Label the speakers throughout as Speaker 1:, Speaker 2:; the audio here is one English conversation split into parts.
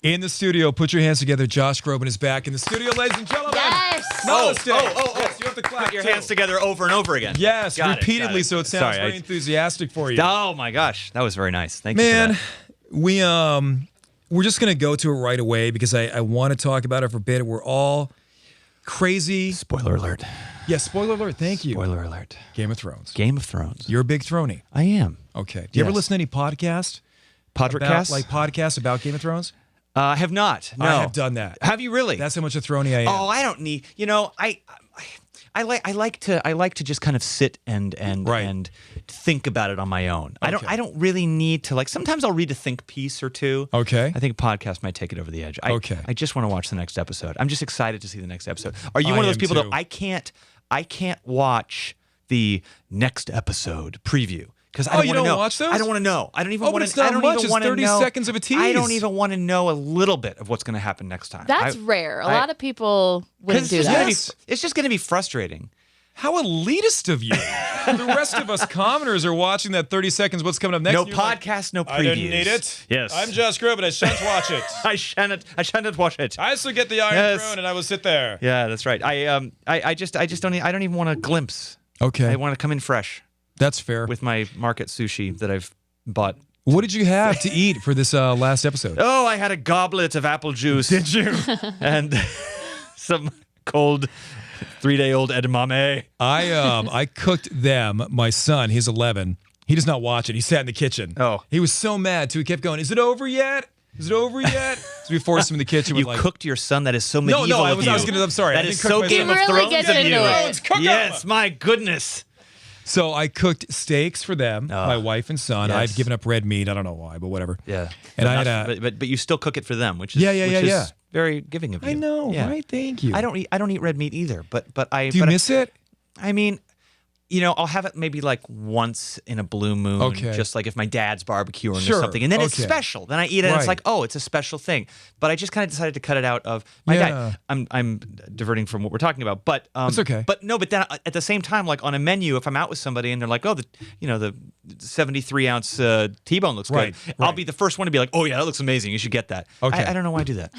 Speaker 1: In the studio, put your hands together. Josh Graban is back in the studio, ladies and gentlemen.
Speaker 2: Yes.
Speaker 1: Namaste.
Speaker 3: Yes,
Speaker 1: you have to clap
Speaker 3: Put your
Speaker 1: too.
Speaker 3: hands together over and over again.
Speaker 1: Yes,
Speaker 3: Got
Speaker 1: repeatedly,
Speaker 3: it.
Speaker 1: so it sounds
Speaker 3: Sorry,
Speaker 1: very enthusiastic for you.
Speaker 3: Oh my gosh, that was very nice. Thank you
Speaker 1: Man,
Speaker 3: for that.
Speaker 1: we're just gonna go to it right away because I want to talk about it for a bit. We're all crazy.
Speaker 3: Spoiler alert.
Speaker 1: Yeah, spoiler alert. Thank you.
Speaker 3: Spoiler alert.
Speaker 1: Game of Thrones.
Speaker 3: Game of Thrones.
Speaker 1: You're a big Throney.
Speaker 3: I am.
Speaker 1: Okay. Do you ever
Speaker 3: Yes.
Speaker 1: listen to any podcasts?
Speaker 3: Podcast?
Speaker 1: Like podcasts about Game of Thrones?
Speaker 3: I have not. No.
Speaker 1: I have done that.
Speaker 3: Have you really?
Speaker 1: That's how much a Throney I am.
Speaker 3: Oh, I don't need. You know, I like to just kind of sit and think about it on my own.
Speaker 1: Okay.
Speaker 3: I don't really need to sometimes I'll read a think piece or two.
Speaker 1: Okay.
Speaker 3: I think a podcast might take it over the edge.
Speaker 1: Okay.
Speaker 3: I just want to watch the next episode. I'm just excited to see the next episode. Are you
Speaker 1: I
Speaker 3: one of those
Speaker 1: am
Speaker 3: people
Speaker 1: too.
Speaker 3: that I can't watch the next episode preview? Because I
Speaker 1: Oh,
Speaker 3: don't
Speaker 1: you
Speaker 3: want to
Speaker 1: don't
Speaker 3: know.
Speaker 1: watch those?
Speaker 3: I don't want to know. I don't even
Speaker 1: Oh, but
Speaker 3: want
Speaker 1: it's
Speaker 3: to.
Speaker 1: not
Speaker 3: I don't
Speaker 1: much.
Speaker 3: even
Speaker 1: It's
Speaker 3: want to
Speaker 1: 30
Speaker 3: know.
Speaker 1: seconds of a tease.
Speaker 3: I don't even want to know a little bit of what's going to happen next time.
Speaker 2: That's rare. A lot of people wouldn't do that.
Speaker 3: It's just going to be frustrating.
Speaker 1: How elitist of you. The rest of us commoners are watching that 30 seconds, what's coming up next.
Speaker 3: No
Speaker 1: and you're like,
Speaker 3: podcast, no previews.
Speaker 1: I didn't need it.
Speaker 3: Yes.
Speaker 1: I'm Josh Graban. I shan't watch it.
Speaker 3: I shan't watch it.
Speaker 1: I still get the Iron
Speaker 3: Yes.
Speaker 1: Throne, and I will sit there.
Speaker 3: Yeah, that's right. I just don't. I don't even want a glimpse.
Speaker 1: Okay.
Speaker 3: I want to come in fresh
Speaker 1: That's fair.
Speaker 3: with my market sushi that I've bought.
Speaker 1: What did you have to eat for this last episode?
Speaker 3: Oh, I had a goblet of apple juice.
Speaker 1: Did you?
Speaker 3: And some cold 3-day-old edamame.
Speaker 1: I cooked them. My son, he's 11. He does not watch it. He sat in the kitchen.
Speaker 3: Oh.
Speaker 1: He was so mad too. He kept going, "Is it over yet? Is it over yet?" So we forced him in the kitchen.
Speaker 3: You
Speaker 1: with like,
Speaker 3: cooked your son. That is so medieval
Speaker 1: no, I
Speaker 3: of
Speaker 1: was
Speaker 3: you.
Speaker 1: gonna. I'm sorry. I
Speaker 3: That
Speaker 1: didn't
Speaker 3: is
Speaker 1: cook
Speaker 3: so
Speaker 1: myself.
Speaker 3: Game of
Speaker 2: He really
Speaker 3: Thrones
Speaker 2: gets
Speaker 3: of
Speaker 2: into
Speaker 3: you.
Speaker 2: it.
Speaker 1: Let's cook 'em.
Speaker 3: Yes, my goodness.
Speaker 1: So I cooked steaks for them, my wife and son.
Speaker 3: Yes.
Speaker 1: I've given up red meat. I don't know why, but whatever.
Speaker 3: Yeah,
Speaker 1: And
Speaker 3: but
Speaker 1: I had
Speaker 3: not- but you still cook it for them, which is
Speaker 1: Yeah,
Speaker 3: which
Speaker 1: yeah.
Speaker 3: is very giving of you.
Speaker 1: I know,
Speaker 3: Yeah.
Speaker 1: right? Thank you.
Speaker 3: I don't eat red meat either, but I
Speaker 1: Do you
Speaker 3: but
Speaker 1: miss it?
Speaker 3: I mean, I'll have it maybe like once in a blue moon,
Speaker 1: Okay.
Speaker 3: just like if my dad's barbecuing
Speaker 1: Sure,
Speaker 3: or something, and then it's
Speaker 1: okay.
Speaker 3: special. Then I eat it, and
Speaker 1: Right.
Speaker 3: it's like, oh, it's a special thing. But I just kind of decided to cut it out of my
Speaker 1: Yeah.
Speaker 3: diet. I'm diverting from what we're talking about, but
Speaker 1: It's okay.
Speaker 3: But no, but then at the same time, like on a menu, if I'm out with somebody and they're like, oh, the 73-ounce T-bone looks
Speaker 1: Right,
Speaker 3: good, I'll
Speaker 1: right.
Speaker 3: be the first one to be like, oh yeah, that looks amazing. You should get that.
Speaker 1: Okay.
Speaker 3: I don't know why I do that.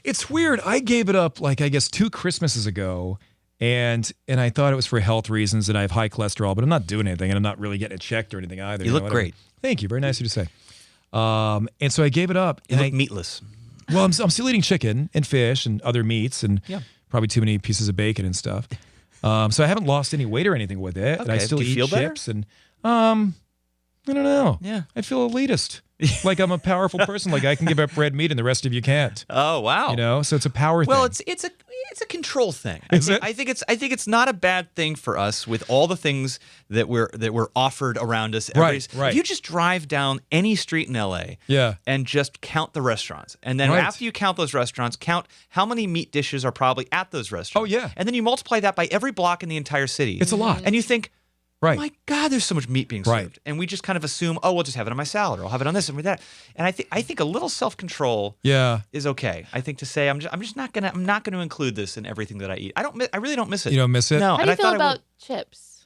Speaker 1: It's weird. I gave it up like I guess 2 Christmases ago, and I thought it was for health reasons, and I have high cholesterol, but I'm not doing anything, and I'm not really getting it checked or anything either.
Speaker 3: You look
Speaker 1: whatever.
Speaker 3: great.
Speaker 1: Thank you. Very nice of you to say. And so I gave it up.
Speaker 3: You
Speaker 1: And
Speaker 3: look meatless.
Speaker 1: well, I'm still eating chicken and fish and other meats, and
Speaker 3: Yeah.
Speaker 1: probably too many pieces of bacon and stuff. So I haven't lost any weight or anything with it, and I
Speaker 3: Okay.
Speaker 1: still
Speaker 3: Do you
Speaker 1: eat
Speaker 3: feel better?
Speaker 1: chips. And I don't know.
Speaker 3: Yeah.
Speaker 1: I feel elitist. Like I'm a powerful person. Like I can give up red meat, and the rest of you can't.
Speaker 3: Oh wow.
Speaker 1: You know, so it's a power
Speaker 3: Well,
Speaker 1: thing.
Speaker 3: it's a control thing.
Speaker 1: Is it?
Speaker 3: I think it's not a bad thing for us with all the things that we're offered around us.
Speaker 1: Right.
Speaker 3: If you just drive down any street in LA,
Speaker 1: Yeah.
Speaker 3: and just count the restaurants, and then
Speaker 1: Right.
Speaker 3: after you count those restaurants, count how many meat dishes are probably at those restaurants.
Speaker 1: Oh, yeah.
Speaker 3: And then you multiply that by every block in the entire city.
Speaker 1: It's a lot.
Speaker 3: And you think,
Speaker 1: Right.
Speaker 3: my God, there's so much meat being served.
Speaker 1: Right.
Speaker 3: And we just kind of assume, oh, we'll just have it on my salad, or I'll have it on this and with that. And I think a little self-control
Speaker 1: Yeah.
Speaker 3: is okay. I think to say I'm not gonna include this in everything that I eat. I really don't miss it.
Speaker 1: You don't miss it?
Speaker 3: No.
Speaker 2: How do
Speaker 3: and
Speaker 2: you
Speaker 3: I
Speaker 2: feel
Speaker 3: thought I
Speaker 2: about chips?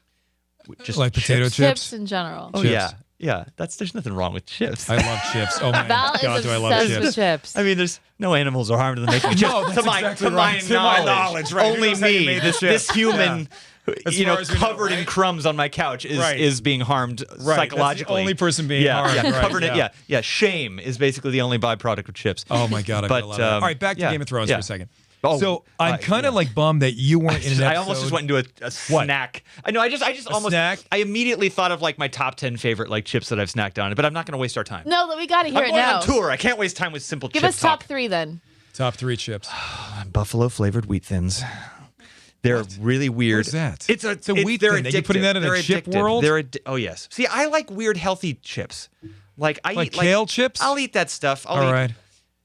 Speaker 3: would. Just
Speaker 1: Like potato chips?
Speaker 2: Chips in general.
Speaker 3: Oh
Speaker 1: chips.
Speaker 3: yeah. There's nothing wrong with chips.
Speaker 1: I love chips. Oh my
Speaker 2: Val
Speaker 1: God,
Speaker 2: is
Speaker 1: do I love
Speaker 2: obsessed
Speaker 1: chips.
Speaker 2: with chips.
Speaker 3: I mean, there's no animals are harmed in the making of chips.
Speaker 1: No, that's
Speaker 3: to my,
Speaker 1: exactly
Speaker 3: to
Speaker 1: right.
Speaker 3: my
Speaker 1: To my
Speaker 3: knowledge,
Speaker 1: knowledge, right. Who
Speaker 3: only
Speaker 1: knows how you
Speaker 3: me,
Speaker 1: made the chip?
Speaker 3: this human,
Speaker 1: As far as we know,
Speaker 3: covered in
Speaker 1: right?
Speaker 3: crumbs on my couch
Speaker 1: Right.
Speaker 3: is being harmed
Speaker 1: Right. That's the
Speaker 3: psychologically.
Speaker 1: only person being harmed.
Speaker 3: Yeah,
Speaker 1: Right,
Speaker 3: covered
Speaker 1: yeah.
Speaker 3: in shame is basically the only byproduct of chips.
Speaker 1: Oh my God, I
Speaker 3: But,
Speaker 1: love that. All right, back to
Speaker 3: yeah,
Speaker 1: Game of Thrones
Speaker 3: yeah.
Speaker 1: for a second.
Speaker 3: Oh,
Speaker 1: So I'm kind of like bummed that you weren't in an episode.
Speaker 3: I almost just went into a snack. I know. I just almost.
Speaker 1: snack?
Speaker 3: I immediately thought of like my top 10 favorite like chips that I've snacked on. But I'm not going to waste our time.
Speaker 2: No, we got to hear
Speaker 3: I'm
Speaker 2: it
Speaker 3: going
Speaker 2: now.
Speaker 3: on tour. I can't waste time with simple
Speaker 2: Give
Speaker 3: chip
Speaker 2: us top
Speaker 3: talk.
Speaker 2: 3 then.
Speaker 1: Top 3 chips.
Speaker 3: Buffalo flavored wheat thins. They're really weird.
Speaker 1: What is that?
Speaker 3: It's a
Speaker 1: wheat
Speaker 3: they're
Speaker 1: thin. Are you putting that in a
Speaker 3: They're
Speaker 1: chip
Speaker 3: addictive.
Speaker 1: world?
Speaker 3: Oh yes. See, I like weird healthy chips. Like I
Speaker 1: Like
Speaker 3: eat
Speaker 1: kale chips?
Speaker 3: I'll eat that stuff. I'll
Speaker 1: All
Speaker 3: eat
Speaker 1: right.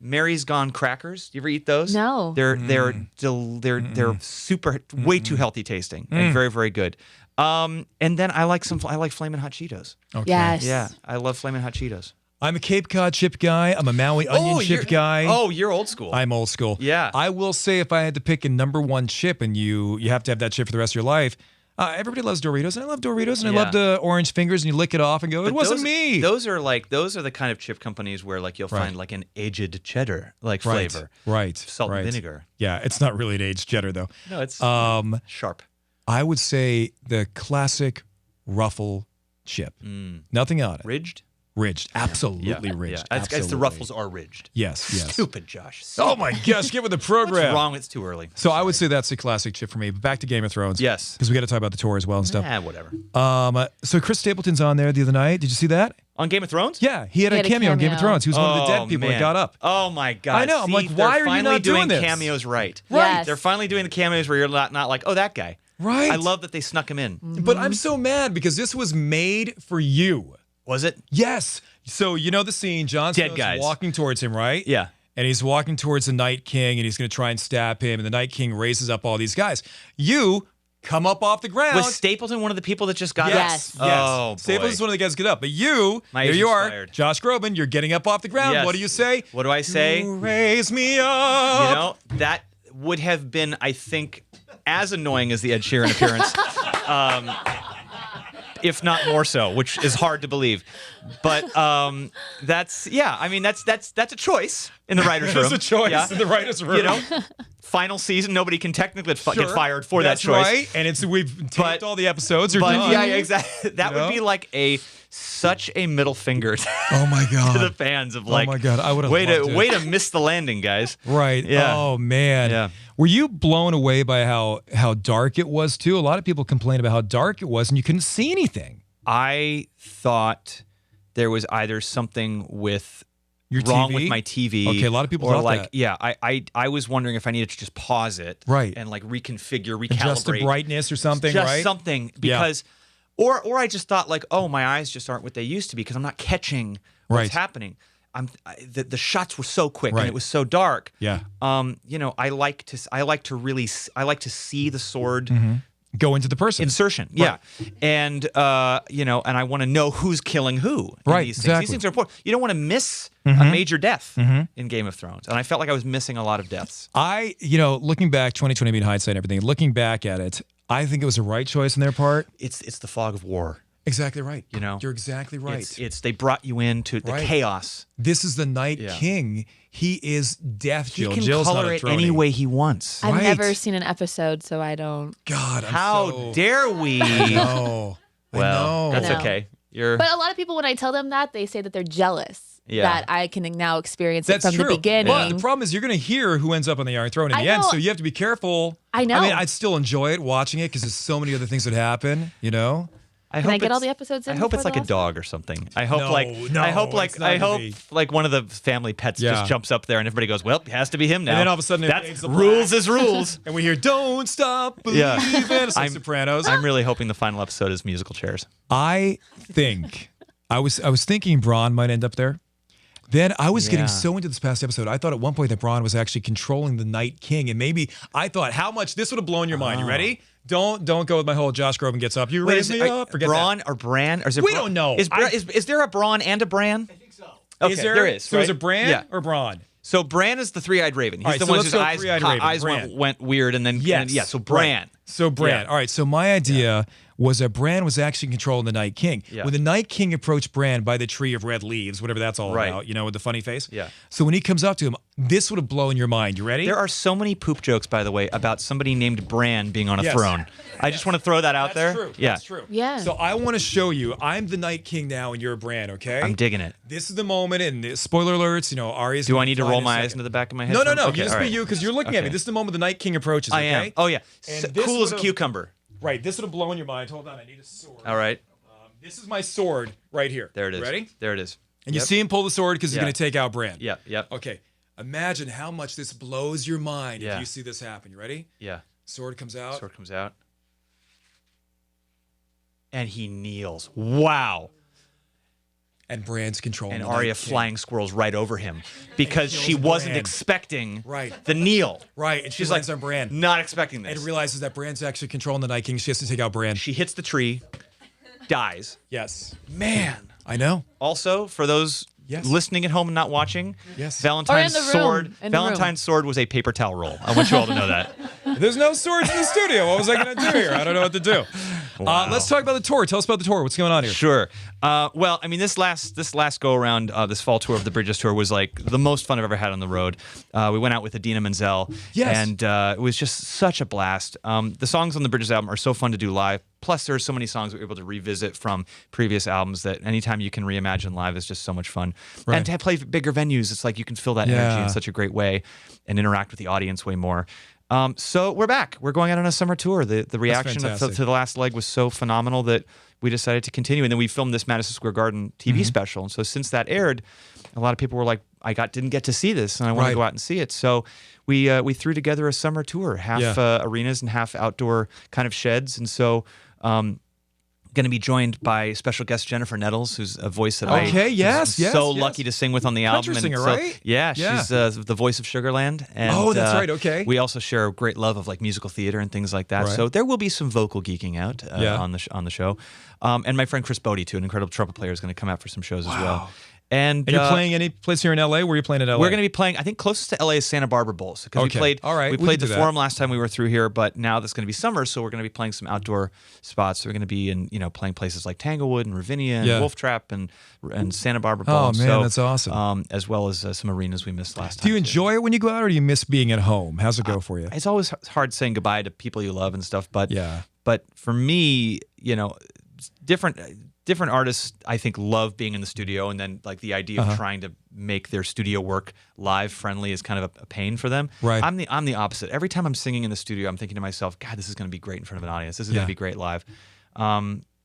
Speaker 3: Mary's Gone crackers. Do you ever eat those?
Speaker 2: No.
Speaker 3: They're super way too healthy tasting and very very good. And then I like Flamin' Hot Cheetos.
Speaker 1: Okay.
Speaker 2: Yes.
Speaker 3: Yeah, I love Flamin' Hot Cheetos.
Speaker 1: I'm a Cape Cod chip guy. I'm a Maui onion chip guy.
Speaker 3: Oh, you're old school.
Speaker 1: I'm old school.
Speaker 3: Yeah.
Speaker 1: I will say if I had to pick a number 1 chip and you have to have that chip for the rest of your life, Everybody loves Doritos, and I love Doritos, and I
Speaker 3: Yeah.
Speaker 1: love the orange fingers, and you lick it off and go, it wasn't me.
Speaker 3: Those are the kind of chip companies where like you'll find like an aged cheddar like flavor.
Speaker 1: Right.
Speaker 3: Salt and vinegar.
Speaker 1: Yeah, it's not really an aged cheddar, though.
Speaker 3: No, it's sharp.
Speaker 1: I would say the classic Ruffle chip. Nothing on it.
Speaker 3: Ridged?
Speaker 1: Ridged. Absolutely ridged.
Speaker 3: Yeah. It's the Ruffles are ridged.
Speaker 1: Yes.
Speaker 3: Stupid, Josh.
Speaker 1: Oh my gosh, get with the program.
Speaker 3: What's wrong? It's too early.
Speaker 1: So I would say that's a classic chip for me. But back to Game of Thrones.
Speaker 3: Yes.
Speaker 1: Because we got to talk about the tour as well and stuff.
Speaker 3: Whatever.
Speaker 1: So Chris Stapleton's on there the other night. Did you see that?
Speaker 3: On Game of Thrones?
Speaker 1: Yeah, he had a cameo on Game of Thrones. He was one of the dead people that got up.
Speaker 3: Oh my god!
Speaker 1: I know. I'm like, why are you not doing this?
Speaker 3: Cameos right?
Speaker 2: Yes.
Speaker 3: They're finally doing the cameos where you're not like, oh, that guy.
Speaker 1: Right.
Speaker 3: I love that they snuck him in.
Speaker 1: But I'm so mad because this was made for you.
Speaker 3: Was it?
Speaker 1: Yes. So you know the scene. Jon
Speaker 3: Dead
Speaker 1: Snow's
Speaker 3: guys.
Speaker 1: walking towards him, right?
Speaker 3: Yeah.
Speaker 1: And he's walking towards the Night King, and he's going to try and stab him. And the Night King raises up all these guys. You come up off the ground.
Speaker 3: Was Stapleton one of the people that just got
Speaker 2: Yes.
Speaker 3: up? Oh, boy.
Speaker 1: Stapleton's one of the guys get up. But you,
Speaker 3: My
Speaker 1: here you
Speaker 3: agent's
Speaker 1: are,
Speaker 3: fired.
Speaker 1: Josh Groban, you're getting up off the ground.
Speaker 3: Yes.
Speaker 1: What do you say?
Speaker 3: What do I say?
Speaker 1: You raise me up.
Speaker 3: You know, that would have been, I think, as annoying as the Ed Sheeran appearance. If not more so, which is hard to believe. But that's a choice in the writer's room.
Speaker 1: It's a choice
Speaker 3: Yeah.
Speaker 1: in the writer's room.
Speaker 3: You know, final season, nobody can technically get
Speaker 1: Sure.
Speaker 3: fired for
Speaker 1: That's
Speaker 3: that choice.
Speaker 1: right. And we've taped
Speaker 3: But-
Speaker 1: all the episodes. Are
Speaker 3: But
Speaker 1: done.
Speaker 3: yeah, exactly. That
Speaker 1: You know?
Speaker 3: would be like such a middle finger
Speaker 1: Oh my God.
Speaker 3: to the fans of like,
Speaker 1: oh my God. I would have
Speaker 3: way
Speaker 1: loved it.
Speaker 3: to miss the landing, guys.
Speaker 1: Right.
Speaker 3: Yeah.
Speaker 1: Oh man.
Speaker 3: Yeah.
Speaker 1: Were you blown away by how dark it was too? A lot of people complained about how dark it was and you couldn't see anything.
Speaker 3: I thought there was either something with
Speaker 1: Your
Speaker 3: wrong
Speaker 1: TV?
Speaker 3: with my TV.
Speaker 1: Okay, a lot of people
Speaker 3: or
Speaker 1: thought
Speaker 3: like,
Speaker 1: that.
Speaker 3: yeah, I was wondering if I needed to just pause it,
Speaker 1: Right.
Speaker 3: and like reconfigure,
Speaker 1: Adjust the
Speaker 3: recalibrate,
Speaker 1: brightness or something,
Speaker 3: just
Speaker 1: right?
Speaker 3: something
Speaker 1: Yeah.
Speaker 3: because, or I just thought like, oh, my eyes just aren't what they used to be because I'm not catching what's
Speaker 1: Right.
Speaker 3: happening. The shots were so quick
Speaker 1: Right.
Speaker 3: and it was so dark.
Speaker 1: Yeah.
Speaker 3: You know, I like to see the sword.
Speaker 1: Go into the person.
Speaker 3: Insertion, yeah, and you know, and I want to know who's killing who. In
Speaker 1: Right,
Speaker 3: these things.
Speaker 1: exactly.
Speaker 3: These things are important. You don't want to miss a major death in Game of Thrones, and I felt like I was missing a lot of deaths.
Speaker 1: Looking back, 2020 being hindsight and everything, looking back at it, I think it was the right choice on their part.
Speaker 3: It's the fog of war.
Speaker 1: Exactly right.
Speaker 3: You know,
Speaker 1: You're exactly right.
Speaker 3: It's they brought you into the
Speaker 1: Right.
Speaker 3: chaos.
Speaker 1: This is the Night
Speaker 3: Yeah.
Speaker 1: King. He is death,
Speaker 3: He
Speaker 1: Jill.
Speaker 3: can
Speaker 1: Jill's not
Speaker 3: color
Speaker 1: a
Speaker 3: it
Speaker 1: throny.
Speaker 3: any way he wants.
Speaker 2: I've
Speaker 1: Right.
Speaker 2: never seen an episode, so I don't.
Speaker 1: God, I'm
Speaker 3: How
Speaker 1: so...
Speaker 3: dare we?
Speaker 1: No.
Speaker 3: Well,
Speaker 1: I know.
Speaker 3: that's
Speaker 2: I know.
Speaker 3: okay. You're
Speaker 2: But a lot of people, when I tell them that, they say that they're jealous
Speaker 3: Yeah.
Speaker 2: that I can now experience
Speaker 1: That's
Speaker 2: it from
Speaker 1: true.
Speaker 2: the beginning.
Speaker 1: But the problem is you're going to hear who ends up on the Iron Throne in
Speaker 2: I
Speaker 1: the end,
Speaker 2: know.
Speaker 1: so you have to be careful.
Speaker 2: I know.
Speaker 1: I mean, I'd still enjoy it watching it because there's so many other things that happen, you know?
Speaker 3: I
Speaker 2: Can I
Speaker 3: hope
Speaker 2: get all
Speaker 3: it's-
Speaker 2: the episodes in
Speaker 3: I hope
Speaker 2: before
Speaker 3: it's
Speaker 2: the
Speaker 3: like a
Speaker 2: last
Speaker 3: dog or something. I hope
Speaker 1: No,
Speaker 3: like
Speaker 1: no,
Speaker 3: I hope like
Speaker 1: it's not
Speaker 3: I
Speaker 1: gonna
Speaker 3: hope
Speaker 1: be.
Speaker 3: like one of the family pets
Speaker 1: Yeah.
Speaker 3: just jumps up there and everybody goes, "Well, it has to be him now."
Speaker 1: And then all of a sudden it
Speaker 3: that's
Speaker 1: fades to
Speaker 3: rules
Speaker 1: black.
Speaker 3: is rules.
Speaker 1: And we hear, don't stop believing.
Speaker 3: Yeah.
Speaker 1: It's like Sopranos.
Speaker 3: I'm really hoping the final episode is musical chairs.
Speaker 1: I think, I was thinking Braun might end up there. Then I was getting
Speaker 3: Yeah.
Speaker 1: so into this past episode. I thought at one point that Braun was actually controlling the Night King. And maybe I thought how much this would have blown your mind. You ready? Don't go with my whole Josh Groban gets up. You raise me up. Forget
Speaker 3: Braun or Bran? Or is it
Speaker 1: We
Speaker 3: Bra-
Speaker 1: don't know.
Speaker 3: Is, is there a Braun and a Bran? I think so. Okay,
Speaker 1: that.
Speaker 3: there is.
Speaker 1: So
Speaker 3: right?
Speaker 1: is it Bran
Speaker 3: Yeah.
Speaker 1: or Braun?
Speaker 3: So Bran is the three-eyed raven. He's
Speaker 1: All right,
Speaker 3: the
Speaker 1: so
Speaker 3: one
Speaker 1: let's
Speaker 3: whose
Speaker 1: go
Speaker 3: eyes,
Speaker 1: three-eyed raven.
Speaker 3: eyes
Speaker 1: Bran.
Speaker 3: went weird, and then
Speaker 1: Yes.
Speaker 3: yeah. So Bran.
Speaker 1: Right. So Bran.
Speaker 3: Yeah.
Speaker 1: All right. So my idea was that Bran was actually controlling the Night King.
Speaker 3: Yeah.
Speaker 1: When the Night King approached Bran by the tree of red leaves, whatever that's all
Speaker 3: Right.
Speaker 1: about, you know, with the funny face.
Speaker 3: Yeah.
Speaker 1: So when he comes up to him, this would have blown your mind. You ready?
Speaker 3: There are so many poop jokes, by the way, about somebody named Bran being on a
Speaker 1: Yes.
Speaker 3: throne. I just want to throw that out there.
Speaker 1: True.
Speaker 3: Yeah,
Speaker 1: That's true.
Speaker 2: Yeah.
Speaker 1: So I want to show you. I'm the Night King now, and you're Bran. Okay.
Speaker 3: I'm digging it.
Speaker 1: This is the moment, and spoiler alerts. You know, Arya's.
Speaker 3: Do
Speaker 1: gonna
Speaker 3: I need to
Speaker 1: fly
Speaker 3: roll
Speaker 1: in a
Speaker 3: my eyes
Speaker 1: second.
Speaker 3: into the back of my head?
Speaker 1: No, no,
Speaker 3: for-
Speaker 1: no.
Speaker 3: Okay,
Speaker 1: You just
Speaker 3: all
Speaker 1: be
Speaker 3: right.
Speaker 1: you because you're looking at me.
Speaker 3: Okay.
Speaker 1: This is the moment the Night King approaches.
Speaker 3: I
Speaker 1: Okay?
Speaker 3: am. Oh yeah.
Speaker 1: And this
Speaker 3: Cool as a
Speaker 1: would've-
Speaker 3: cucumber.
Speaker 1: Right. This would have blown your mind. Hold on. I need a sword.
Speaker 3: All right.
Speaker 1: This is my sword right here.
Speaker 3: There it is.
Speaker 1: Ready?
Speaker 3: There it is.
Speaker 1: And you
Speaker 3: Yep.
Speaker 1: see him pull the sword because he's
Speaker 3: Yeah.
Speaker 1: going to take out Bran.
Speaker 3: Yeah. Yep.
Speaker 1: Okay. Imagine how much this blows your mind
Speaker 3: Yeah.
Speaker 1: if you see this happen. You ready?
Speaker 3: Yeah.
Speaker 1: Sword comes out.
Speaker 3: Sword comes out. And he kneels. Wow.
Speaker 1: And Bran's controlling
Speaker 3: And
Speaker 1: the
Speaker 3: Arya
Speaker 1: Night King.
Speaker 3: flying squirrels right over him because
Speaker 1: kills
Speaker 3: she wasn't
Speaker 1: Bran.
Speaker 3: expecting
Speaker 1: Right.
Speaker 3: the kneel.
Speaker 1: Right. And
Speaker 3: She's
Speaker 1: she lands
Speaker 3: like,
Speaker 1: on Bran.
Speaker 3: not expecting this.
Speaker 1: And realizes that Bran's actually controlling the Night King. She has to take out Bran.
Speaker 3: She hits the tree, dies.
Speaker 1: Yes.
Speaker 3: Man.
Speaker 1: I know.
Speaker 3: Also, for those
Speaker 1: Yes.
Speaker 3: listening at home and not watching,
Speaker 1: Yes.
Speaker 3: Valentine's
Speaker 2: Or in the room.
Speaker 3: sword.
Speaker 2: In the room.
Speaker 3: Valentine's sword was a paper towel roll. I want you all to know that.
Speaker 1: There's no swords in the studio. What was I going to do here? I don't know what to do.
Speaker 3: Wow.
Speaker 1: Let's talk about the tour. Tell us about the tour. What's going on here?
Speaker 3: Sure. Well, I mean, this last go around, this fall tour of the Bridges tour was like the most fun I've ever had on the road. We went out with Idina Menzel, and it was just such a blast. The songs on the Bridges album are so fun to do live. Plus, there are so many songs that we're able to revisit from previous albums that anytime you can reimagine live is just so much fun.
Speaker 1: Right.
Speaker 3: And to play bigger venues, it's like you can feel that energy in such a great way and interact with the audience way more. So we're back. We're going out on a summer tour. The reaction to the last leg was so phenomenal that we decided to continue. And then we filmed this Madison Square Garden TV special. And so since that aired, a lot of people were like, didn't get to see this, and I want to go out and see it. So we threw together a summer tour, half arenas and half outdoor kind of sheds. And so going to be joined by special guest Jennifer Nettles, who's a voice that lucky to sing with on the album.
Speaker 1: Country singer,
Speaker 3: so,
Speaker 1: right?
Speaker 3: Yeah, she's the voice of Sugarland. And,
Speaker 1: that's right. Okay.
Speaker 3: We also share a great love of like musical theater and things like that. Right. So there will be some vocal geeking out on the show. And my friend Chris Bodie, too, an incredible trumpet player, is going to come out for some shows as well. And
Speaker 1: you're playing any place here in LA? Where are you playing in LA?
Speaker 3: We're going to be playing, I think closest to LA is Santa Barbara Bowls. Because we played the Forum last time we were through here, but now that's going to be summer, so we're going to be playing some outdoor spots. So we're going to be playing places like Tanglewood and Ravinia and Wolf Trap and Santa Barbara Bowls.
Speaker 1: Oh man, that's awesome.
Speaker 3: As well as some arenas we missed last time.
Speaker 1: Do you enjoy it when you go out, or do you miss being at home? How's it go for you?
Speaker 3: It's always hard saying goodbye to people you love and stuff, but for me, different artists, I think, love being in the studio, and then like the idea of trying to make their studio work live friendly is kind of a pain for them.
Speaker 1: Right.
Speaker 3: I'm the opposite. Every time I'm singing in the studio, I'm thinking to myself, God, this is going to be great in front of an audience. This is going to be great live.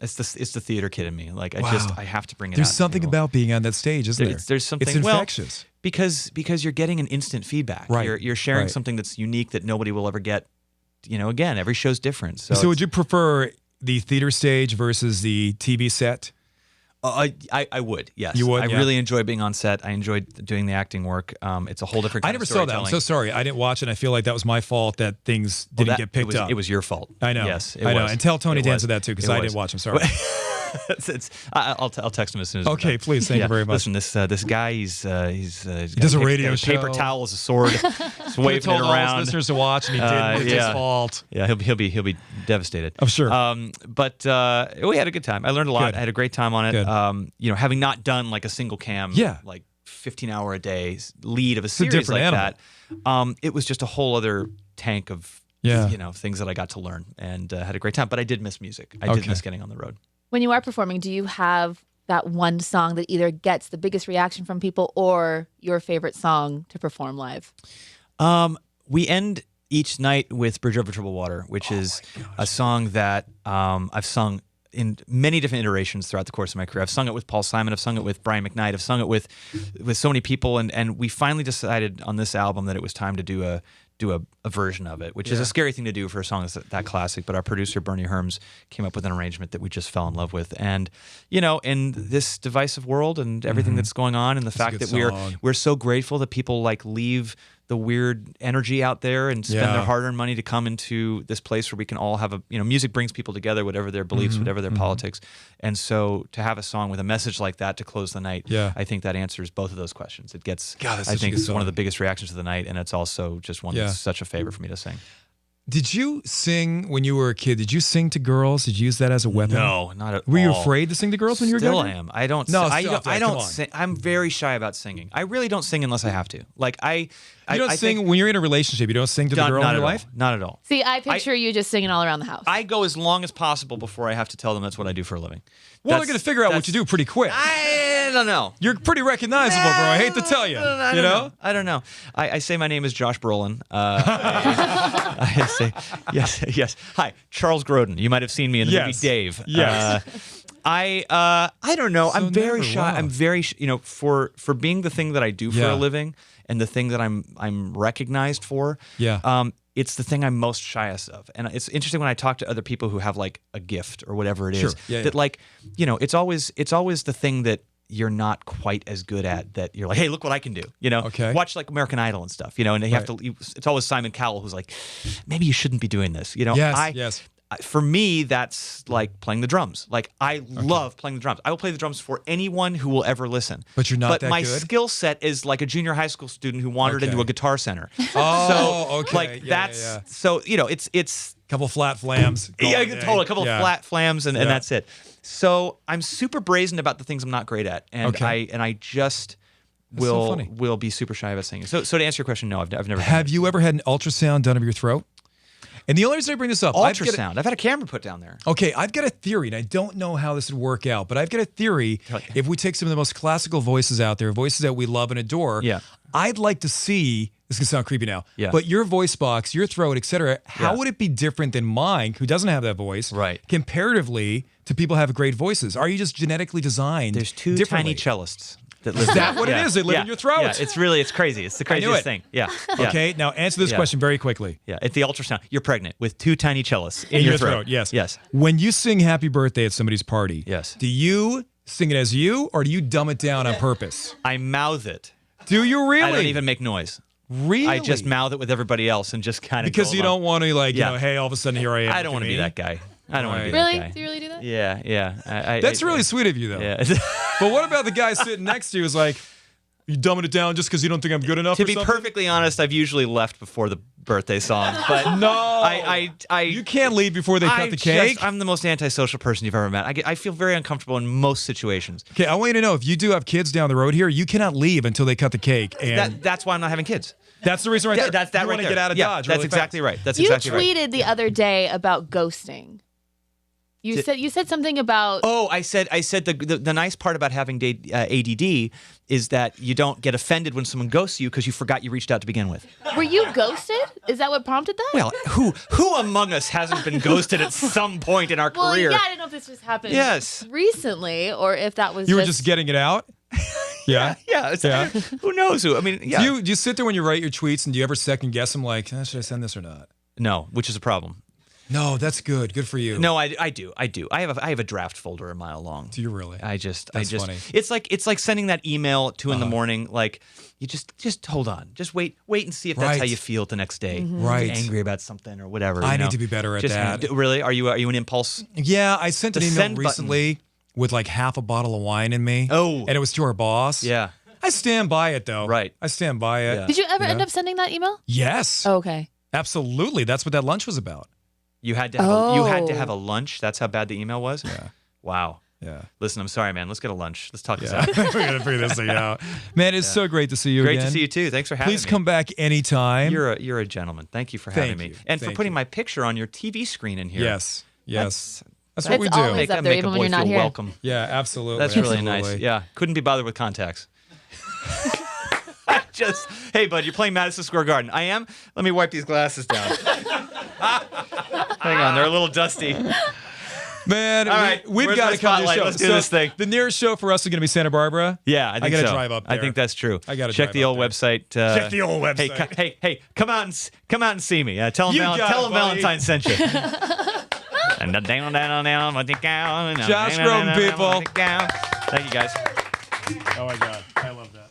Speaker 3: It's the theater kid in me. Like I have to bring it.
Speaker 1: There's something about being on that stage, isn't there?
Speaker 3: There's something.
Speaker 1: It's infectious.
Speaker 3: Because you're getting an instant feedback.
Speaker 1: Right.
Speaker 3: You're sharing something that's unique that nobody will ever get. Again, every show's different.
Speaker 1: So would you prefer the theater stage versus the TV set?
Speaker 3: I would, yes.
Speaker 1: You would?
Speaker 3: I really enjoy being on set. I enjoy doing the acting work. It's a whole different kind
Speaker 1: I never saw that. I'm so sorry. I didn't watch it. I feel like that was my fault that things didn't get picked up.
Speaker 3: It was your fault.
Speaker 1: I know.
Speaker 3: Yes,
Speaker 1: I know. And tell Tony to answer that too, because I didn't watch him. Sorry.
Speaker 3: I'll text him as soon as.
Speaker 1: Okay, please. Thank you very much.
Speaker 3: Listen, this guy, he
Speaker 1: does a radio show.
Speaker 3: Paper towel as a sword. He's waving it around.
Speaker 1: All his listeners to watch, and he didn't. It's his fault.
Speaker 3: Yeah, he'll be devastated.
Speaker 1: I'm sure.
Speaker 3: But we had a good time. I learned a lot.
Speaker 1: Good.
Speaker 3: I had a great time on it.
Speaker 1: Good.
Speaker 3: Having not done like a single cam, like 15-hour a day lead of a series like that, it was just a whole other tank of things that I got to learn, and had a great time. But I did miss music. I did miss getting on the road.
Speaker 2: When you are performing, do you have that one song that either gets the biggest reaction from people or your favorite song to perform live?
Speaker 3: We end each night with Bridge Over Troubled Water, which is a song that I've sung in many different iterations throughout the course of my career. I've sung it with Paul Simon. I've sung it with Brian McKnight. I've sung it with so many people, and we finally decided on this album that it was time to do a version of it, which is a scary thing to do for a song that's that classic. But our producer Bernie Herms came up with an arrangement that we just fell in love with, and in this divisive world and everything that's going on, and the fact that we're so grateful that people like leave the weird energy out there and spend their hard-earned money to come into this place where we can all have music brings people together, whatever their beliefs, whatever their politics. And so to have a song with a message like that to close the night, I think that answers both of those questions. It gets, I think it's one of the biggest reactions of the night, and it's also just one that's such a favor for me to sing.
Speaker 1: Did you sing when you were a kid? Did you sing to girls? Did you use that as a weapon?
Speaker 3: No, not at all.
Speaker 1: Were you afraid to sing to girls when you were younger?
Speaker 3: Still am. I don't.
Speaker 1: No,
Speaker 3: I don't sing. I'm very shy about singing. I really don't sing unless I have to. Like you
Speaker 1: don't sing when you're in a relationship. You don't sing to the girl in your life.
Speaker 3: Not at all.
Speaker 2: See, I picture you just singing all around the house.
Speaker 3: I go as long as possible before I have to tell them that's what I do for a living.
Speaker 1: Well, they're going to figure out what you do pretty quick.
Speaker 3: I don't know.
Speaker 1: You're pretty recognizable, bro. I hate to tell you.
Speaker 3: I don't know. I say my name is Josh Brolin. I say yes. Hi, Charles Grodin. You might have seen me in the movie Dave.
Speaker 1: Yes.
Speaker 3: I don't know.
Speaker 1: So
Speaker 3: I'm very shy.
Speaker 1: wow.
Speaker 3: I'm very for being the thing that I do for a living and the thing that I'm recognized for.
Speaker 1: Yeah.
Speaker 3: It's the thing I'm most shyest of. And it's interesting when I talk to other people who have like a gift or whatever it is that like, it's always the thing that you're not quite as good at, that you're like, hey, look what I can do. Watch like American Idol and stuff, and they have to, it's always Simon Cowell who's like, maybe you shouldn't be doing this.
Speaker 1: Yes.
Speaker 3: For me, that's like playing the drums. Like I love playing the drums. I will play the drums for anyone who will ever listen.
Speaker 1: But you're not
Speaker 3: But
Speaker 1: that
Speaker 3: my
Speaker 1: good?
Speaker 3: skill set is like a junior high school student who wandered
Speaker 1: Okay.
Speaker 3: into a guitar center.
Speaker 1: Oh, okay.
Speaker 3: Like
Speaker 1: Yeah,
Speaker 3: that's
Speaker 1: yeah.
Speaker 3: so it's
Speaker 1: Couple flat flams.
Speaker 3: yeah,
Speaker 1: Gone.
Speaker 3: totally a couple
Speaker 1: Yeah.
Speaker 3: of flat flams and
Speaker 1: Yeah.
Speaker 3: that's it. So I'm super brazen about the things I'm not great at, and
Speaker 1: Okay.
Speaker 3: I just
Speaker 1: so funny.
Speaker 3: will be super shy about singing. So to answer your question, no, I've never done
Speaker 1: Have
Speaker 3: it.
Speaker 1: you ever had an ultrasound done of your throat? And the only reason I bring this up,
Speaker 3: Ultrasound. I've had a camera put down there.
Speaker 1: Okay, I've got a theory, and I don't know how this would work out, but I've got a theory. If we take some of the most classical voices out there, voices that we love and adore,
Speaker 3: Yeah.
Speaker 1: I'd like to see, this can sound creepy now,
Speaker 3: Yeah.
Speaker 1: but your voice box, your throat, etc., how
Speaker 3: Yeah.
Speaker 1: would it be different than mine, who doesn't have that voice,
Speaker 3: Right.
Speaker 1: comparatively to people who have great voices? Are you just genetically designed
Speaker 3: There's two
Speaker 1: differently?
Speaker 3: tiny cellists that live
Speaker 1: Is that
Speaker 3: there.
Speaker 1: what it is? They live in your throat.
Speaker 3: Yeah, it's crazy. It's the
Speaker 1: I knew
Speaker 3: craziest
Speaker 1: it.
Speaker 3: thing. Yeah. yeah.
Speaker 1: Okay, now answer this
Speaker 3: Yeah.
Speaker 1: question very quickly.
Speaker 3: Yeah, at the ultrasound, you're pregnant with two tiny cellists in,
Speaker 1: In your throat, yes.
Speaker 3: Yes.
Speaker 1: When you sing happy birthday at somebody's party,
Speaker 3: Yes.
Speaker 1: do you sing it as you, or do you dumb it down on purpose?
Speaker 3: I mouth it.
Speaker 1: Do you really?
Speaker 3: I don't even make noise.
Speaker 1: Really?
Speaker 3: I just mouth it with everybody else and just kind of
Speaker 1: Because you don't want to, like,
Speaker 3: Yeah.
Speaker 1: you know, hey, all of a sudden here I am.
Speaker 3: I don't want to be that guy. I don't want to be
Speaker 2: Really?
Speaker 3: that guy.
Speaker 2: Do you really do that?
Speaker 3: Yeah, yeah.
Speaker 1: That's really sweet of you, though.
Speaker 3: Yeah.
Speaker 1: But what about the guy sitting next to you who's like, you dumbing it down just because you don't think I'm good enough?
Speaker 3: To
Speaker 1: or
Speaker 3: be
Speaker 1: something?
Speaker 3: perfectly honest, I've usually left before the birthday song, but
Speaker 1: No.
Speaker 3: I
Speaker 1: You can't leave before they cut the cake.
Speaker 3: I'm the most antisocial person you've ever met. I feel very uncomfortable in most situations.
Speaker 1: Okay, I want you to know, if you do have kids down the road here, you cannot leave until they cut the cake. And
Speaker 3: That's why I'm not having kids.
Speaker 1: that's the reason right there.
Speaker 3: That's that
Speaker 1: you
Speaker 3: right
Speaker 1: want to
Speaker 3: there.
Speaker 1: get out of
Speaker 3: Yeah,
Speaker 1: Dodge
Speaker 3: That's
Speaker 1: really
Speaker 3: exactly
Speaker 1: fast.
Speaker 3: right. That's
Speaker 2: You
Speaker 3: exactly right.
Speaker 2: tweeted the other day about ghosting. You said something about
Speaker 3: Oh, I said the nice part about having ADD is that you don't get offended when someone ghosts you because you forgot you reached out to begin with.
Speaker 2: were you ghosted? Is that what prompted that?
Speaker 3: Well, who among us hasn't been ghosted at some point in our
Speaker 2: Well,
Speaker 3: career?
Speaker 2: yeah, I didn't know if this was happening
Speaker 3: Yes.
Speaker 2: recently or if that was
Speaker 1: You were just getting it out? Yeah.
Speaker 3: Yeah, who knows who? I mean, yeah.
Speaker 1: Do you sit there when you write your tweets and do you ever second guess them like, should I send this or not?
Speaker 3: No, which is a problem.
Speaker 1: No, that's good. Good for you.
Speaker 3: No, I do. I have a draft folder a mile long.
Speaker 1: Do you really?
Speaker 3: That's
Speaker 1: funny.
Speaker 3: It's like sending that email at 2 in the morning. Like you just hold on, just wait and see if that's
Speaker 1: Right.
Speaker 3: how you feel the next day.
Speaker 1: Right.
Speaker 3: You're angry about something or whatever.
Speaker 1: I
Speaker 3: you
Speaker 1: need
Speaker 3: know?
Speaker 1: to be better at
Speaker 3: Just
Speaker 1: that.
Speaker 3: Really? Are you an impulse?
Speaker 1: Yeah, I sent an
Speaker 3: The
Speaker 1: email
Speaker 3: send button.
Speaker 1: recently with like half a bottle of wine in me.
Speaker 3: Oh.
Speaker 1: And it was to our boss.
Speaker 3: Yeah.
Speaker 1: I stand by it though.
Speaker 3: Right.
Speaker 1: I stand by it.
Speaker 3: Yeah.
Speaker 2: Did you ever
Speaker 1: Yeah.
Speaker 2: end up sending that email?
Speaker 1: Yes.
Speaker 2: Oh, okay.
Speaker 1: Absolutely. That's what that lunch was about.
Speaker 3: You had to have you had to
Speaker 2: Oh.
Speaker 3: have a lunch. That's how bad the email was.
Speaker 1: Yeah.
Speaker 3: Wow.
Speaker 1: Yeah.
Speaker 3: Listen, I'm sorry, man. Let's get a lunch. Let's talk this
Speaker 1: Yeah.
Speaker 3: out.
Speaker 1: We're gonna figure this thing out. Man, it's so great to see you
Speaker 3: Great
Speaker 1: again.
Speaker 3: to see you too. Thanks for having
Speaker 1: Please
Speaker 3: me.
Speaker 1: come back anytime.
Speaker 3: You're a gentleman. Thank you for having
Speaker 1: Thank
Speaker 3: me
Speaker 1: you.
Speaker 3: and for
Speaker 1: Thank
Speaker 3: putting
Speaker 1: you.
Speaker 3: my picture on your TV screen in here.
Speaker 1: Yes. Yes. That's
Speaker 2: It's
Speaker 1: what we do.
Speaker 2: always
Speaker 3: Make
Speaker 2: up
Speaker 3: that
Speaker 2: there,
Speaker 3: make
Speaker 2: even
Speaker 3: a
Speaker 2: when
Speaker 3: boy
Speaker 2: you're not
Speaker 3: feel
Speaker 2: here.
Speaker 3: welcome.
Speaker 1: Yeah, absolutely.
Speaker 3: That's really
Speaker 1: absolutely.
Speaker 3: nice. Yeah, couldn't be bothered with contacts. Hey, bud, you're playing Madison Square Garden. I am. Let me wipe these glasses down. Hang on, they're a little dusty.
Speaker 1: Man,
Speaker 3: All right,
Speaker 1: we've
Speaker 3: where's
Speaker 1: got
Speaker 3: my
Speaker 1: to come to the
Speaker 3: spotlight?
Speaker 1: show.
Speaker 3: Let's do this thing.
Speaker 1: The nearest show for us is going to be Santa Barbara.
Speaker 3: Yeah, I think
Speaker 1: gotta
Speaker 3: so.
Speaker 1: drive up
Speaker 3: I
Speaker 1: there.
Speaker 3: think that's true.
Speaker 1: I gotta
Speaker 3: check
Speaker 1: drive
Speaker 3: the
Speaker 1: up
Speaker 3: old
Speaker 1: there.
Speaker 3: website.
Speaker 1: Check the old website.
Speaker 3: Hey, come out and see me. Tell
Speaker 1: You
Speaker 3: them
Speaker 1: got it, buddy.
Speaker 3: Valentine sent you. And down,
Speaker 1: Josh Groban, people.
Speaker 3: Thank you, guys.
Speaker 1: Oh my God, I love that.